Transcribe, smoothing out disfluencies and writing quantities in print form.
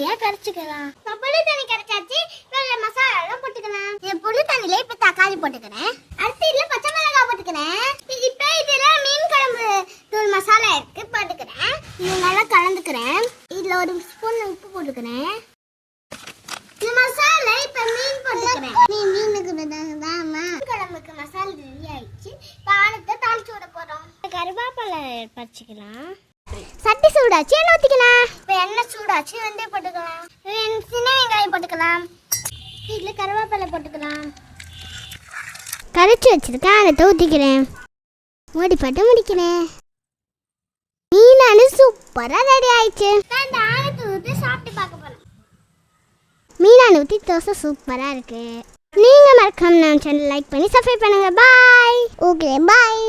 தண்ணியை கரைச்சிக்கலாம். இப்போ புளி தண்ணி கரைச்சாச்சு. இப்போ மசாலா எல்லாம் போட்டுக்கலாம். இந்த புளி தண்ணியில இப்போ தக்காளி போட்டுக்கிறேன். அடுத்து இதுல பச்சை மிளகாய் போட்டுக்கிறேன். இப்போ இதுல மீன் குழம்பு தூள் மசாலா இருக்கு போட்டுக்கிறேன். இது நல்லா கலந்துக்கிறேன். இதுல ஒரு ஸ்பூன் உப்பு போட்டுக்கிறேன். இந்த மசாலா இப்போ மீன் போட்டுக்கிறேன். மீனுக்கு குழம்புக்கு மசாலா ரெடி ஆயிடுச்சு. இப்போ ஆனத்தை தாளிச்சு விட போறோம். கருவேப்பிலை பறிச்சுக்கலாம். சட்டி சூடாச்சு, எண்ணெய் ஊற்றிக்கலாம். இப்போ எண்ணெய் சூடாச்சு, வெந்தயம் போட்டுக்கலாம். சின்ன வெங்காயம் போட்டுக்கலாம். இதில் கருவேப்பிலை போட்டுக்கலாம். கரைச்சி வச்சிருக்கேன், அதை ஊற்றிக்கிறேன். மூடி போட்டு முடிக்கிறேன். மீனானு சூப்பராக ரெடி ஆயிடுச்சு. இந்த ஆனத்தை ஊற்றி சாப்பிட்டு பார்க்க போகிறோம். மீனானு ஊற்றி தோசை சூப்பராக இருக்கு. நீங்கள் மறக்காம நம்ம சேனல் லைக் பண்ணி சப்ஸ்கிரைப் பண்ணுங்க. பாய். ஓகே, பாய்.